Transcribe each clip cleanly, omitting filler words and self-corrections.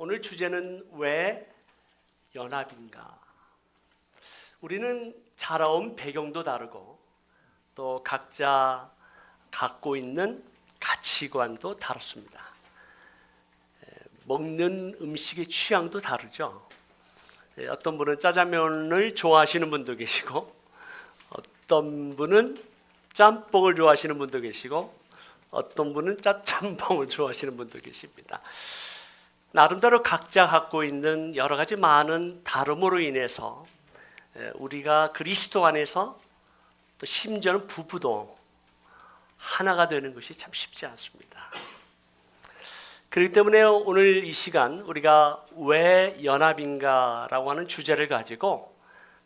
오늘 주제는 왜 연합인가? 우리는 자라온 배경도 다르고 또 각자 갖고 있는 가치관도 다릅니다. 먹는 음식의 취향도 다르죠. 어떤 분은 짜장면을 좋아하시는 분도 계시고 어떤 분은 짬뽕을 좋아하시는 분도 계시고 어떤 분은 짜짬뽕을 좋아하시는 분도 계십니다. 나름대로 각자 갖고 있는 여러 가지 많은 다름으로 인해서 우리가 그리스도 안에서 또 심지어는 부부도 하나가 되는 것이 참 쉽지 않습니다. 그렇기 때문에 오늘 이 시간 우리가 왜 연합인가라고 하는 주제를 가지고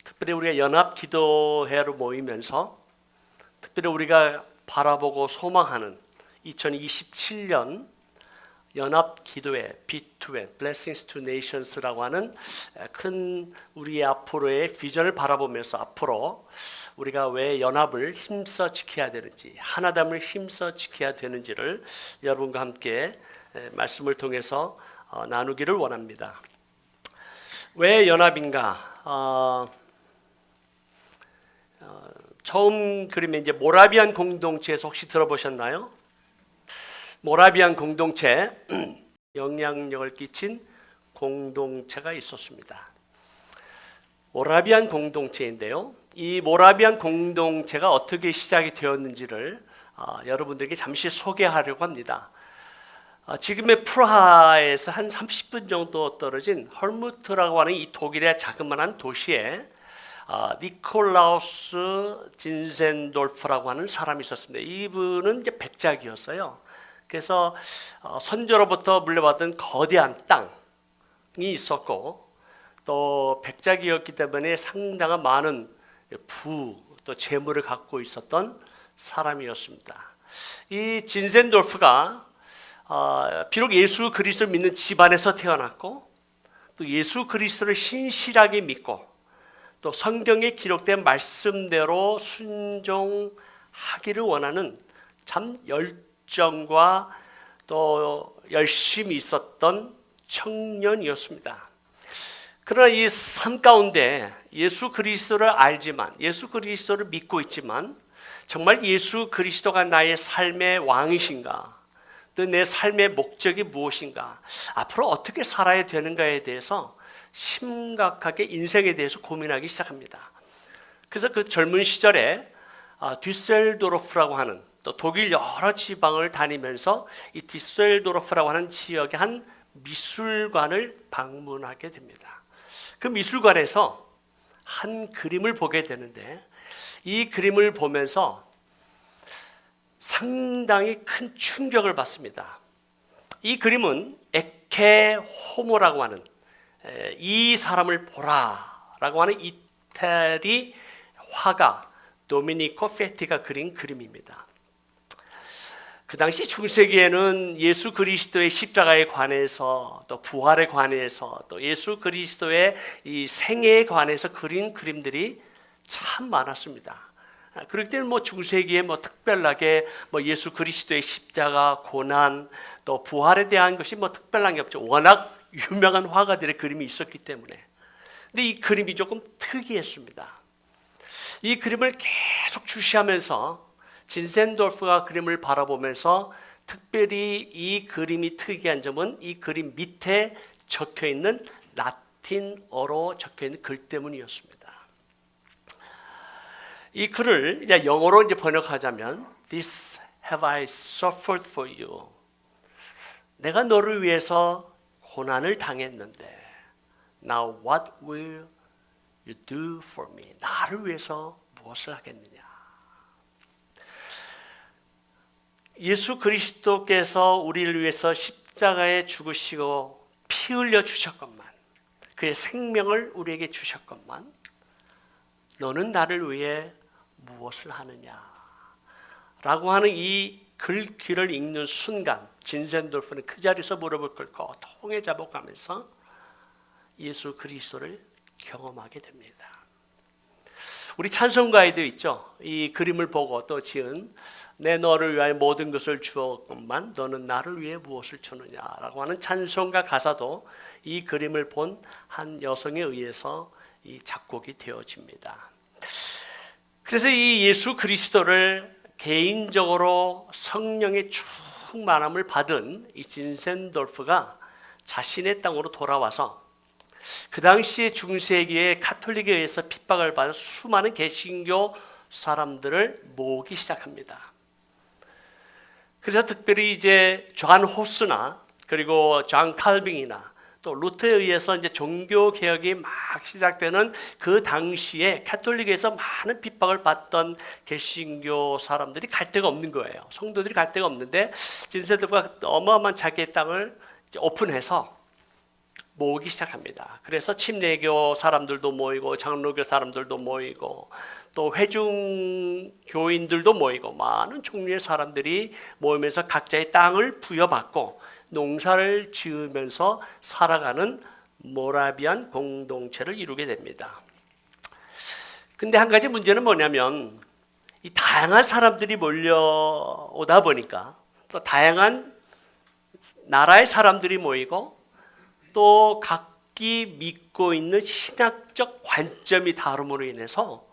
특별히 우리가 연합 기도회로 모이면서 특별히 우리가 바라보고 소망하는 2027년 연합 기도회 B2N Blessings to Nations라고 하는 큰 우리의 앞으로의 비전을 바라보면서 앞으로 우리가 왜 연합을 힘써 지켜야 되는지 하나됨을 힘써 지켜야 되는지를 여러분과 함께 말씀을 통해서 나누기를 원합니다. 왜 연합인가? 처음 그림에 이제 모라비안 공동체에서 혹시 들어보셨나요? 모라비안 공동체 영향력을 끼친 공동체가 있었습니다. 모라비안 공동체인데요. 이 모라비안 공동체가 어떻게 시작이 되었는지를 여러분들에게 잠시 소개하려고 합니다. 지금의 프라하에서 한 30분 정도 떨어진 헐무트라고 하는 이 독일의 자그마한 도시에 니콜라우스 진센돌프라고 하는 사람이 있었습니다. 이분은 이제 백작이었어요. 그래서 선조로부터 물려받은 거대한 땅이 있었고 또 백작이었기 때문에 상당한 많은 또 재물을 갖고 있었던 사람이었습니다. 이 진센돌프가 비록 예수 그리스도를 믿는 집안에서 태어났고 또 예수 그리스도를 신실하게 믿고 또 성경에 기록된 말씀대로 순종하기를 원하는 참 열정과 또 열심이 있었던 청년이었습니다. 그러나 이 삶 가운데 예수 그리스도를 알지만 예수 그리스도를 믿고 있지만 정말 예수 그리스도가 나의 삶의 왕이신가? 또 내 삶의 목적이 무엇인가? 앞으로 어떻게 살아야 되는가에 대해서 심각하게 인생에 대해서 고민하기 시작합니다. 그래서 그 젊은 시절에 뒤셀도르프라고 하는 또 독일 여러 지방을 다니면서 이 뒤셀도르프라고 하는 지역의 한 미술관을 방문하게 됩니다. 그 미술관에서 한 그림을 보게 되는데 이 그림을 보면서 상당히 큰 충격을 받습니다. 이 그림은 에케 호모라고 하는 이 사람을 보라라고 하는 이태리 화가 도미니코 페티가 그린 그림입니다. 그 당시 중세기에는 예수 그리스도의 십자가에 관해서 또 부활에 관해서 또 예수 그리스도의 이 생애에 관해서 그린 그림들이 참 많았습니다. 그럴 때는 중세기에 특별하게 예수 그리스도의 십자가 고난 또 부활에 대한 것이 특별한 게 없죠. 워낙 유명한 화가들의 그림이 있었기 때문에. 근데 이 그림이 조금 특이했습니다. 이 그림을 계속 주시하면서 진센돌프가 그림을 바라보면서 특별히 이 그림이 특이한 점은 이 그림 밑에 적혀 있는 라틴어로 적혀 있는 글 때문이었습니다. 이 글을 이제 영어로 이제 번역하자면 This have I suffered for you. 내가 너를 위해서 고난을 당했는데 Now what will you do for me? 나를 위해서 무엇을 하겠느냐? 예수 그리스도께서 우리를 위해서 십자가에 죽으시고 피 흘려 주셨건만 그의 생명을 우리에게 주셨건만 너는 나를 위해 무엇을 하느냐? 라고 하는 이 글귀를 읽는 순간 진센돌프는 그 자리에서 무릎을 꿇고 통에 잡아가면서 예수 그리스도를 경험하게 됩니다. 우리 찬송가에도 있죠. 이 그림을 보고 또 지은 내 너를 위하여 모든 것을 주었건만 너는 나를 위해 무엇을 주느냐라고 하는 찬송가 가사도 이 그림을 본 한 여성에 의해서 이 작곡이 되어집니다. 그래서 이 예수 그리스도를 개인적으로 성령의 충만함을 받은 이 진센돌프가 자신의 땅으로 돌아와서 그 당시에 중세기에 카톨릭에 의해서 핍박을 받은 수많은 개신교 사람들을 모으기 시작합니다. 그래서 특별히 이제 존 호스나 그리고 존 칼빈이나 또 루터에 의해서 이제 종교 개혁이 막 시작되는 그 당시에 카톨릭에서 많은 핍박을 받던 개신교 사람들이 갈 데가 없는 거예요. 성도들이 갈 데가 없는데 진세도가 어마어마한 자기의 땅을 이제 오픈해서 모으기 시작합니다. 그래서 침례교 사람들도 모이고 장로교 사람들도 모이고 또 회중 교인들도 모이고 많은 종류의 사람들이 모이면서 각자의 땅을 부여받고 농사를 지으면서 살아가는 모라비안 공동체를 이루게 됩니다. 근데 한 가지 문제는 뭐냐면 이 다양한 사람들이 몰려오다 보니까 또 다양한 나라의 사람들이 모이고 또 각기 믿고 있는 신학적 관점이 다름으로 인해서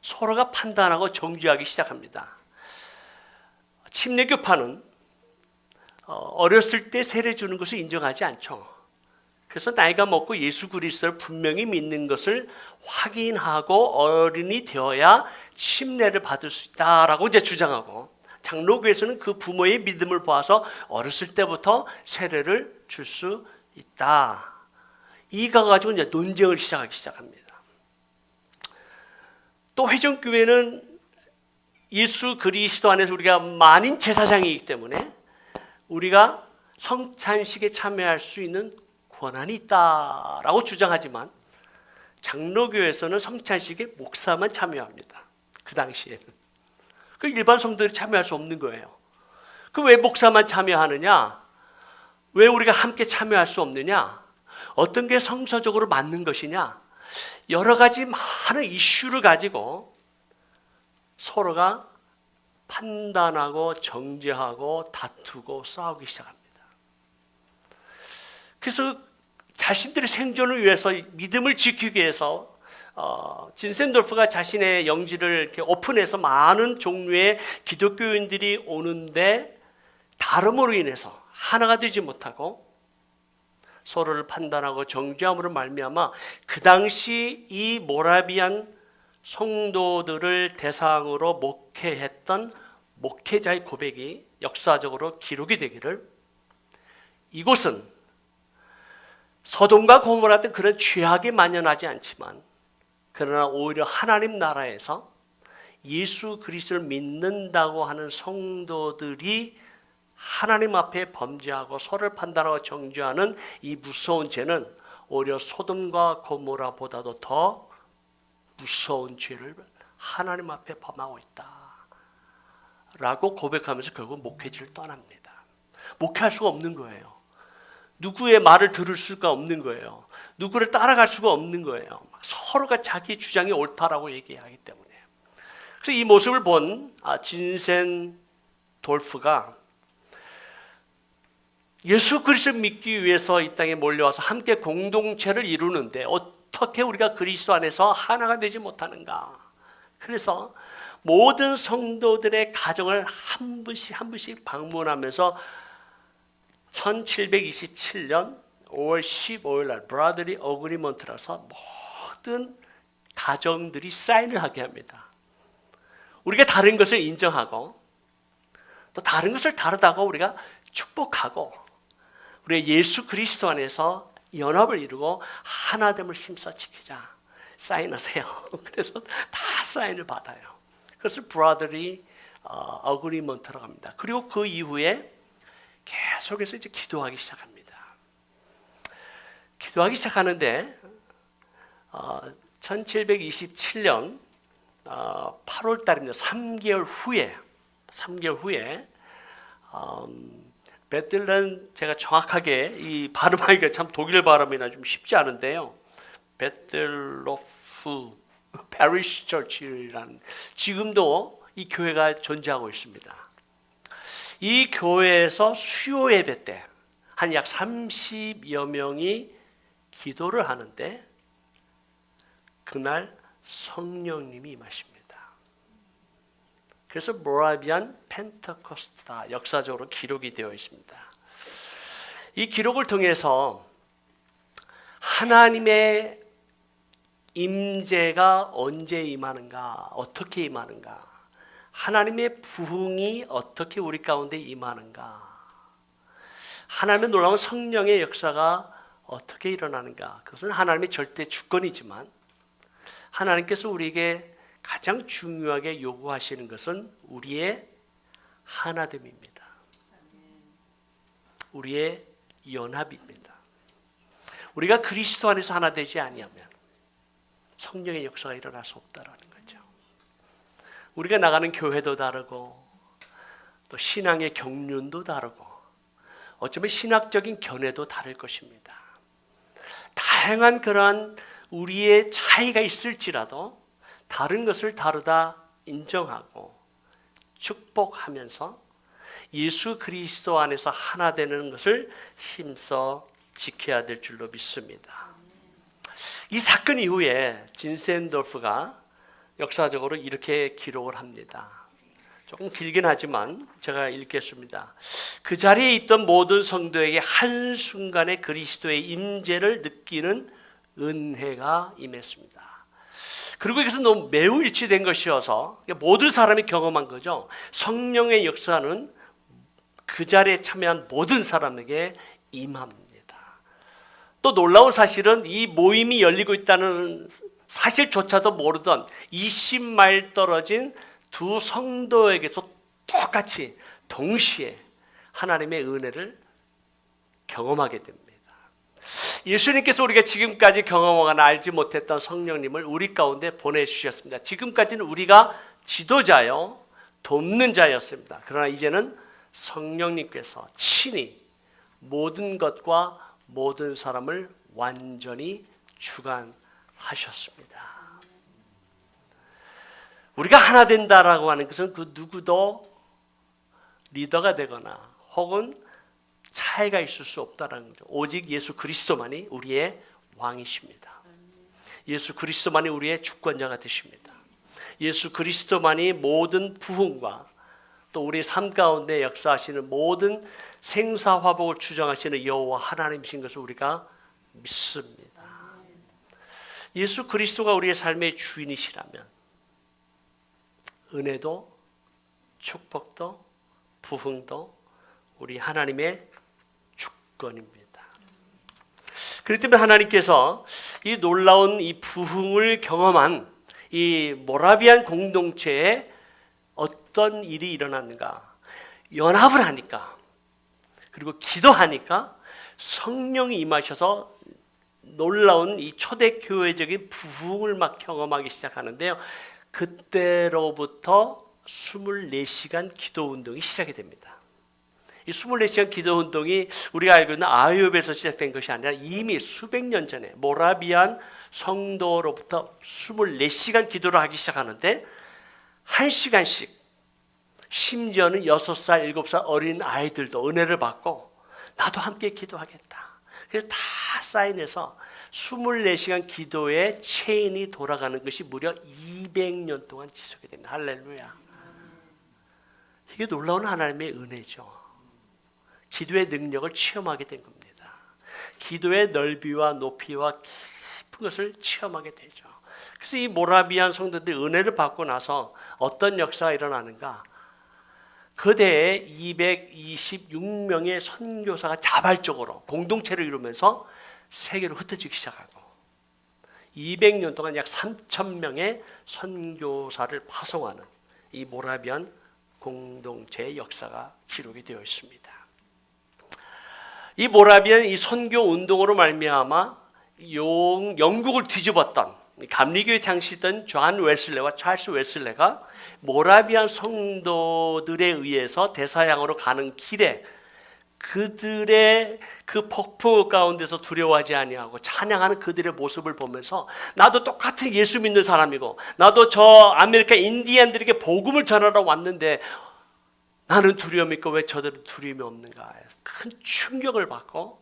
서로가 판단하고 정죄하기 시작합니다. 침례교파는 어렸을 때 세례 주는 것을 인정하지 않죠. 그래서 나이가 먹고 예수 그리스도를 분명히 믿는 것을 확인하고 어른이 되어야 침례를 받을 수 있다라고 이제 주장하고, 장로교에서는 그 부모의 믿음을 보아서 어렸을 때부터 세례를 줄 수 있다. 이거 가지고 이제 논쟁을 시작하기 시작합니다. 또 회전교회는 예수 그리스도 안에서 우리가 만인 제사장이기 때문에 우리가 성찬식에 참여할 수 있는 권한이 있다라고 주장하지만 장로교에서는 성찬식에 목사만 참여합니다. 그 당시에는. 그 일반 성도들이 참여할 수 없는 거예요. 그 왜 목사만 참여하느냐? 왜 우리가 함께 참여할 수 없느냐? 어떤 게 성서적으로 맞는 것이냐? 여러 가지 많은 이슈를 가지고 서로가 판단하고 정죄하고 다투고 싸우기 시작합니다. 그래서 자신들의 생존을 위해서 믿음을 지키기 위해서 진센돌프가 자신의 영지를 이렇게 오픈해서 많은 종류의 기독교인들이 오는데 다름으로 인해서 하나가 되지 못하고 서로를 판단하고 정죄함으로 말미암아 그 당시 이 모라비안 성도들을 대상으로 목회했던 목회자의 고백이 역사적으로 기록이 되기를, 이곳은 소돔과 고모라 같은 그런 죄악이 만연하지 않지만 그러나 오히려 하나님 나라에서 예수 그리스도를 믿는다고 하는 성도들이 하나님 앞에 범죄하고 서로를 판단하고 정죄하는 이 무서운 죄는 오히려 소돔과 고모라보다도 더 무서운 죄를 하나님 앞에 범하고 있다 라고 고백하면서 결국 목회지를 떠납니다. 목회할 수가 없는 거예요. 누구의 말을 들을 수가 없는 거예요. 누구를 따라갈 수가 없는 거예요. 서로가 자기 주장이 옳다라고 얘기하기 때문에. 그래서 이 모습을 본 진센 돌프가 예수 그리스도를 믿기 위해서 이 땅에 몰려와서 함께 공동체를 이루는데 어떻게 우리가 그리스도 안에서 하나가 되지 못하는가? 그래서 모든 성도들의 가정을 한 분씩 방문하면서 1727년 5월 15일 날 브라더리 어그리먼트라서 모든 가정들이 사인을 하게 합니다. 우리가 다른 것을 인정하고 또 다른 것을 다르다고 우리가 축복하고 우리 예수 그리스도 안에서 연합을 이루고 하나됨을 힘써 지키자. 사인하세요. 그래서 다 사인을 받아요. 그래서 브라더리 어그리먼트라고 합니다. 그리고 그 이후에 계속해서 이제 기도하기 시작합니다. 기도하기 시작하는데 1727년 8월 달입니다. 3개월 후에 베틀렌, 제가 정확하게 이 발음하기가 참 독일 발음이나 좀 쉽지 않은데요. 베틀로프 Parish Church라는 지금도 이 교회가 존재하고 있습니다. 이 교회에서 수요 예배 때 한 약 30여 명이 기도를 하는데 그날 성령님이 임하십니다. 그래서 모라비안 펜테코스트다 역사적으로 기록이 되어 있습니다. 이 기록을 통해서 하나님의 임재가 언제 임하는가, 어떻게 임하는가, 하나님의 부흥이 어떻게 우리 가운데 임하는가, 하나님의 놀라운 성령의 역사가 어떻게 일어나는가, 그것은 하나님의 절대 주권이지만 하나님께서 우리에게 가장 중요하게 요구하시는 것은 우리의 하나됨입니다. 우리의 연합입니다. 우리가 그리스도 안에서 하나 되지 아니하면 성령의 역사가 일어날 수 없다라는 거죠. 우리가 나가는 교회도 다르고 또 신앙의 경륜도 다르고 어쩌면 신학적인 견해도 다를 것입니다. 다양한 그러한 우리의 차이가 있을지라도 다른 것을 다르다 인정하고 축복하면서 예수 그리스도 안에서 하나 되는 것을 힘써 지켜야 될 줄로 믿습니다. 이 사건 이후에 진센도르프가 역사적으로 이렇게 기록을 합니다. 조금 길긴 하지만 제가 읽겠습니다. 그 자리에 있던 모든 성도에게 한순간에 그리스도의 임재를 느끼는 은혜가 임했습니다. 그리고 이것은 너무 매우 일치된 것이어서 모든 사람이 경험한 거죠. 성령의 역사는 그 자리에 참여한 모든 사람에게 임합니다. 또 놀라운 사실은 이 모임이 열리고 있다는 사실조차도 모르던 20마일 떨어진 두 성도에게서 똑같이 동시에 하나님의 은혜를 경험하게 됩니다. 예수님께서 우리가 지금까지 경험하거나 알지 못했던 성령님을 우리 가운데 보내주셨습니다. 지금까지는 우리가 지도자요 돕는 자였습니다. 그러나 이제는 성령님께서 친히 모든 것과 모든 사람을 완전히 주관하셨습니다. 우리가 하나 된다라고 하는 것은 그 누구도 리더가 되거나 혹은 차이가 있을 수 없다라는 거죠. 오직 예수 그리스도만이 우리의 왕이십니다. 예수 그리스도만이 우리의 주권자가 되십니다. 예수 그리스도만이 모든 부흥과 또 우리 삶 가운데 역사하시는 모든 생사화복을 주장하시는 여호와 하나님이신 것을 우리가 믿습니다. 예수 그리스도가 우리의 삶의 주인이시라면 은혜도 축복도 부흥도 우리 하나님의 주권입니다. 그렇기 때문에 하나님께서 이 놀라운 이 부흥을 경험한 이 모라비안 공동체에 어떤 일이 일어났는가? 연합을 하니까 그리고 기도하니까 성령이 임하셔서 놀라운 이 초대교회적인 부흥을 막 경험하기 시작하는데요. 그때로부터 24시간 기도 운동이 시작이 됩니다. 이 24시간 기도 운동이 우리가 알고 있는 아유베에서 시작된 것이 아니라 이미 수백 년 전에 모라비안 성도로부터 24시간 기도를 하기 시작하는데 1시간씩 심지어는 6살, 7살 어린 아이들도 은혜를 받고 나도 함께 기도하겠다. 그래서 다 사인해서 24시간 기도의 체인이 돌아가는 것이 무려 200년 동안 지속이 됩니다. 할렐루야. 이게 놀라운 하나님의 은혜죠. 기도의 능력을 체험하게 된 겁니다. 기도의 넓이와 높이와 깊은 것을 체험하게 되죠. 그래서 이 모라비안 성도들이 은혜를 받고 나서 어떤 역사가 일어나는가? 그대에 226명의 선교사가 자발적으로 공동체를 이루면서 세계로 흩어지기 시작하고 200년 동안 약 3,000명의 선교사를 파송하는 이 모라비안 공동체의 역사가 기록이 되어 있습니다. 이 모라비안 이 선교 운동으로 말미암아 영국을 뒤집었던 감리교회 장시던 존 웨슬레와 찰스 웨슬레가 모라비안 성도들에 의해서 대서양으로 가는 길에 그들의 그 폭풍 가운데서 두려워하지 아니하고 찬양하는 그들의 모습을 보면서 나도 똑같은 예수 믿는 사람이고 나도 저 아메리카 인디언들에게 복음을 전하러 왔는데 나는 두려움이 있고 왜 저들은 두려움이 없는가. 큰 충격을 받고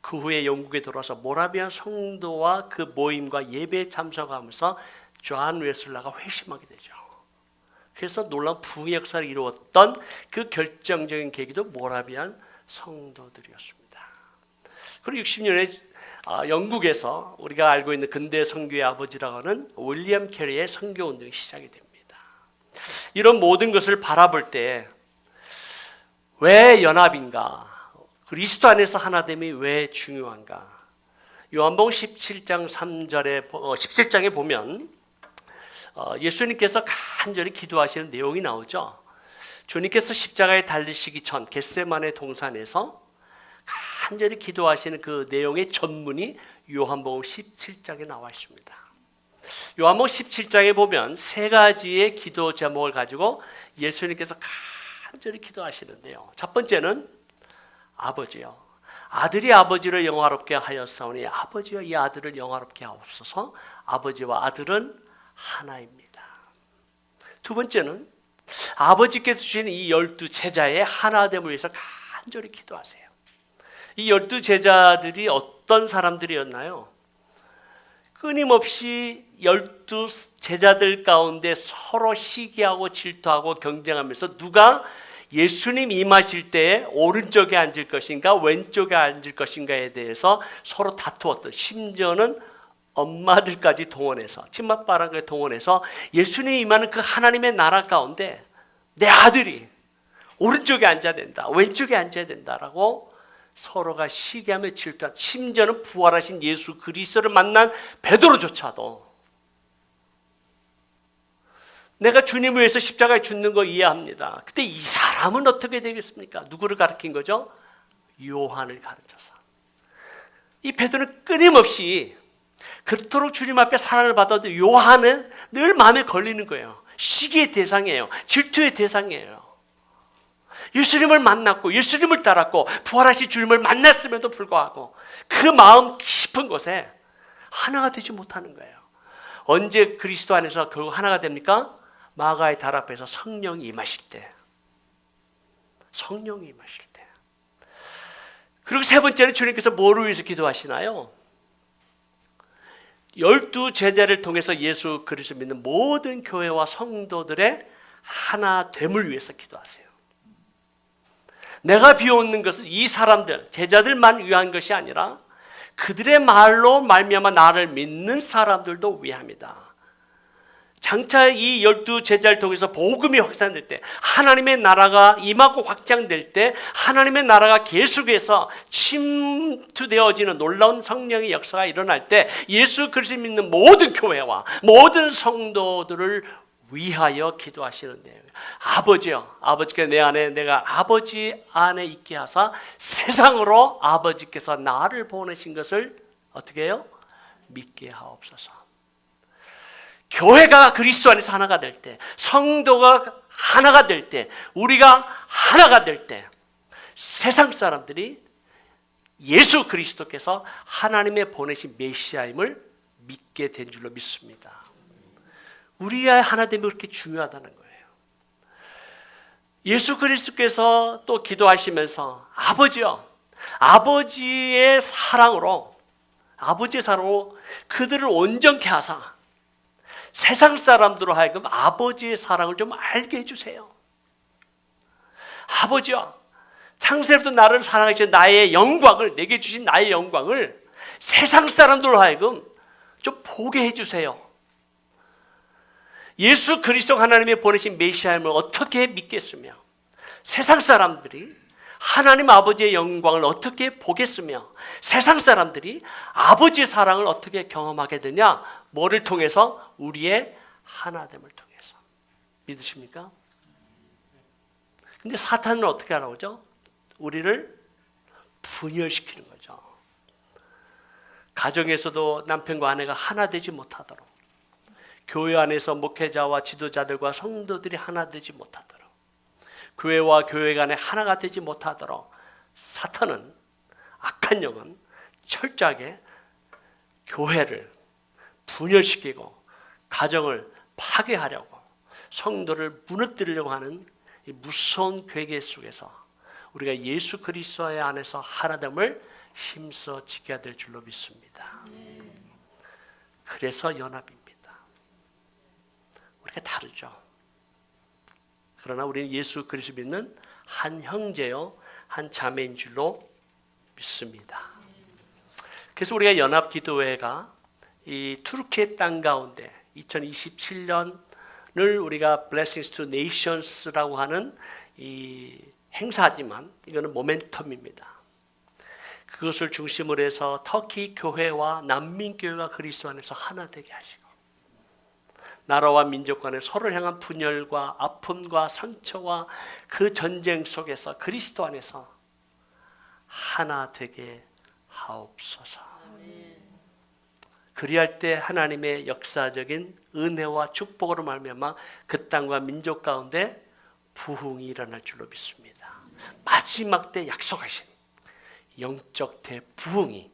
그 후에 영국에 돌아와서 모라비안 성도와 그 모임과 예배에 참석하면서 존 웨슬러가 회심하게 되죠. 그래서 놀라운 부흥의 역사를 이루었던 그 결정적인 계기도 모라비안 성도들이었습니다. 그리고 60년에 영국에서 우리가 알고 있는 근대 선교의 아버지라고 하는 윌리엄 캐리의 선교 운동이 시작이 됩니다. 이런 모든 것을 바라볼 때 왜 연합인가? 그리스도 안에서 하나됨이 왜 중요한가? 요한복음 17장 3절에 17장에 보면 예수님께서 간절히 기도하시는 내용이 나오죠. 주님께서 십자가에 달리시기 전 겟세마네 동산에서 간절히 기도하시는 그 내용의 전문이 요한복음 17장에 나와 있습니다. 요한복음 17장에 보면 세 가지의 기도 제목을 가지고 예수님께서 간절히 기도하시는데요. 첫 번째는 아버지요, 아들이 아버지를 영화롭게 하였사오니 아버지여 이 아들을 영화롭게 하옵소서. 아버지와 아들은 하나입니다. 두 번째는 아버지께서 주신 이 12 제자의 하나됨을 위해서 간절히 기도하세요. 이 12 제자들이 어떤 사람들이었나요? 끊임없이 12 제자들 가운데 서로 시기하고 질투하고 경쟁하면서 누가 예수님 임하실 때에 오른쪽에 앉을 것인가 왼쪽에 앉을 것인가에 대해서 서로 다투었던, 심지어는 엄마들까지 동원해서, 친맛바람까지 동원해서 예수님 임하는 그 하나님의 나라 가운데 내 아들이 오른쪽에 앉아야 된다, 왼쪽에 앉아야 된다라고 서로가 시기하며 질투한, 심지어는 부활하신 예수 그리스도를 만난 베드로조차도 내가 주님을 위해서 십자가에 죽는 거 이해합니다. 근데 이 사람은 어떻게 되겠습니까? 누구를 가르친 거죠? 요한을 가르쳐서. 이 베드로는 끊임없이 그토록 주님 앞에 사랑을 받아도 요한은 늘 마음에 걸리는 거예요. 시기의 대상이에요. 질투의 대상이에요. 예수님을 만났고 예수님을 따랐고 부활하신 주님을 만났음에도 불구하고 그 마음 깊은 곳에 하나가 되지 못하는 거예요. 언제 그리스도 안에서 결국 하나가 됩니까? 마가의 달 앞에서 성령이 임하실 때. 성령이 임하실 때. 그리고 세 번째는 주님께서 뭐를 위해서 기도하시나요? 12 제자를 통해서 예수 그리스도 믿는 모든 교회와 성도들의 하나됨을 위해서 기도하세요. 내가 비웃는 것은 이 사람들, 제자들만 위한 것이 아니라 그들의 말로 말미암아 나를 믿는 사람들도 위함이다. 장차 이 12 제자를 통해서 복음이 확산될 때, 하나님의 나라가 임하고 확장될 때, 하나님의 나라가 계속해서 침투되어지는 놀라운 성령의 역사가 일어날 때 예수 그리스도 믿는 모든 교회와 모든 성도들을 위하여 기도하시는데요. 아버지요, 아버지께서 내 안에, 내가 아버지 안에 있게 하사 세상으로 아버지께서 나를 보내신 것을 어떻게 해요? 믿게 하옵소서. 교회가 그리스도 안에서 하나가 될 때, 성도가 하나가 될 때, 우리가 하나가 될 때 세상 사람들이 예수 그리스도께서 하나님의 보내신 메시아임을 믿게 된 줄로 믿습니다. 우리의 하나됨이 그렇게 중요하다는 거예요. 예수 그리스도께서 또 기도하시면서 아버지요, 아버지의 사랑으로 그들을 온전케 하사 세상 사람들로 하여금 아버지의 사랑을 좀 알게 해주세요. 아버지요, 창세부터 나를 사랑하신 나의 영광을, 내게 주신 나의 영광을 세상 사람들로 하여금 좀 보게 해주세요. 예수 그리스도 하나님의 보내신 메시아임을 어떻게 믿겠으며 세상 사람들이 하나님 아버지의 영광을 어떻게 보겠으며 세상 사람들이 아버지의 사랑을 어떻게 경험하게 되냐? 뭐를 통해서? 우리의 하나됨을 통해서. 믿으십니까? 근데 사탄은 어떻게 하라고죠? 우리를 분열시키는 거죠. 가정에서도 남편과 아내가 하나 되지 못하도록, 교회 안에서 목회자와 지도자들과 성도들이 하나 되지 못하도록, 교회와 교회 간에 하나가 되지 못하도록 사탄은, 악한 영은 철저하게 교회를 분열시키고 가정을 파괴하려고, 성도를 무너뜨리려고 하는 이 무서운 괴계 속에서 우리가 예수 그리스도 안에서 하나됨을 힘써 지켜야 될 줄로 믿습니다. 그래서 연합입니다. 우리가 다르죠. 그러나 우리는 예수 그리스도 믿는 한 형제요, 한 자매인 줄로 믿습니다. 그래서 우리가 연합기도회가 이 투르키의 땅 가운데 2027년을 우리가 Blessings to Nations라고 하는 이 행사지만 이거는 모멘텀입니다. 그것을 중심으로 해서 터키 교회와 난민 교회가 그리스도 안에서 하나 되게 하시고, 나라와 민족 간의 서로를 향한 분열과 아픔과 상처와 그 전쟁 속에서 그리스도 안에서 하나 되게 하옵소서. 그리할 때 하나님의 역사적인 은혜와 축복으로 말미암아 그 땅과 민족 가운데 부흥이 일어날 줄로 믿습니다. 마지막 때 약속하신 영적 대부흥이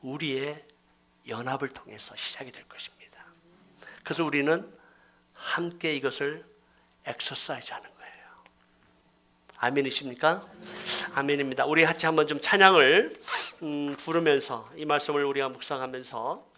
우리의 연합을 통해서 시작이 될 것입니다. 그래서 우리는 함께 이것을 엑서사이즈 하는 거예요. 아멘이십니까? 아멘입니다. 우리 같이 한번 좀 찬양을 부르면서 이 말씀을 우리가 묵상하면서